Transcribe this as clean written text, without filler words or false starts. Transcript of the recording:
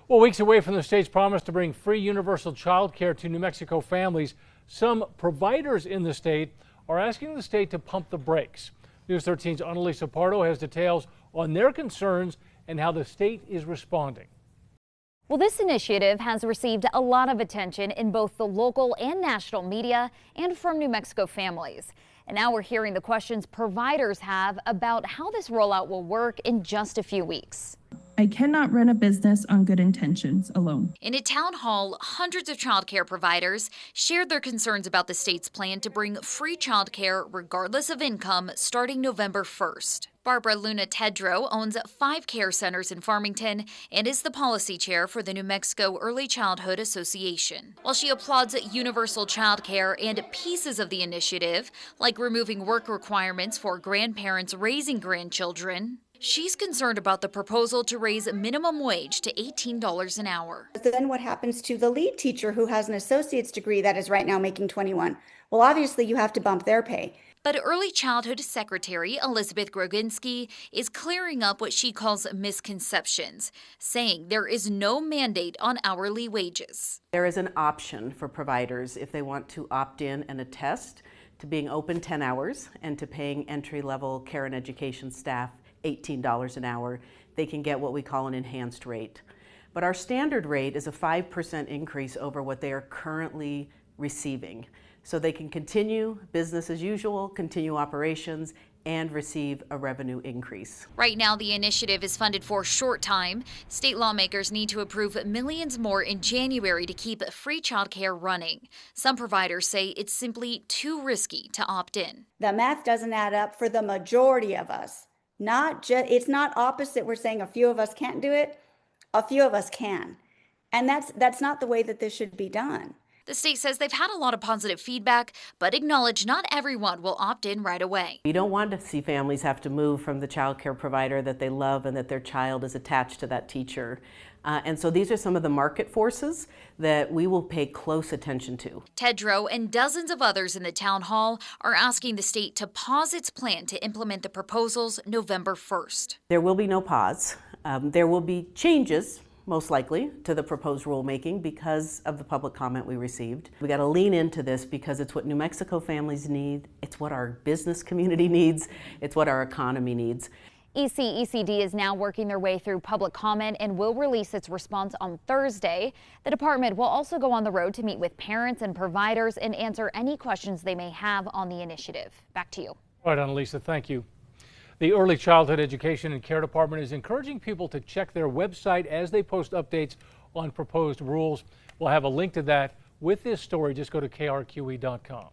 Well, weeks away from the state's promise to bring free universal child care to New Mexico families, some providers in the state are asking the state to pump the brakes. News 13's Annalisa Pardo has details on their concerns and how the state is responding. Well, this initiative has received a lot of attention in both the local and national media and from New Mexico families. And now we're hearing the questions providers have about how this rollout will work in just a few weeks. I cannot run a business on good intentions alone. In a town hall, hundreds of child care providers shared their concerns about the state's plan to bring free child care regardless of income starting November 1st. Barbara Luna Tedrow owns 5 care centers in Farmington and is the policy chair for the New Mexico Early Childhood Association. While she applauds universal child care and pieces of the initiative, like removing work requirements for grandparents raising grandchildren, she's concerned about the proposal to raise minimum wage to $18 an hour. Then what happens to the lead teacher who has an associate's degree that is right now making $21? Well, obviously you have to bump their pay. But Early Childhood Secretary Elizabeth Groginski is clearing up what she calls misconceptions, saying there is no mandate on hourly wages. There is an option for providers if they want to opt in and attest to being open 10 hours and to paying entry-level care and education staff $18 an hour. They can get what we call an enhanced rate. But our standard rate is a 5% increase over what they are currently receiving. So they can continue business as usual, continue operations, and receive a revenue increase. Right now, the initiative is funded for a short time. State lawmakers need to approve millions more in January to keep free child care running. Some providers say it's simply too risky to opt in. The math doesn't add up for the majority of us. It's not opposite. We're saying a few of us can't do it, a few of us can. And that's not the way that this should be done. The state says they've had a lot of positive feedback, but acknowledge not everyone will opt in right away. We don't want to see families have to move from the child care provider that they love and that their child is attached to that teacher. And so these are some of the market forces that we will pay close attention to. Tedrow and dozens of others in the town hall are asking the state to pause its plan to implement the proposals November 1st. There will be no pause. There will be changes, most likely, to the proposed rulemaking because of the public comment we received. We got to lean into this because it's what New Mexico families need, it's what our business community needs, it's what our economy needs. ECECD is now working their way through public comment and will release its response on Thursday. The department will also go on the road to meet with parents and providers and answer any questions they may have on the initiative. Back to you. All right, Annalisa, thank you. The Early Childhood Education and Care Department is encouraging people to check their website as they post updates on proposed rules. We'll have a link to that with this story. Just go to krqe.com.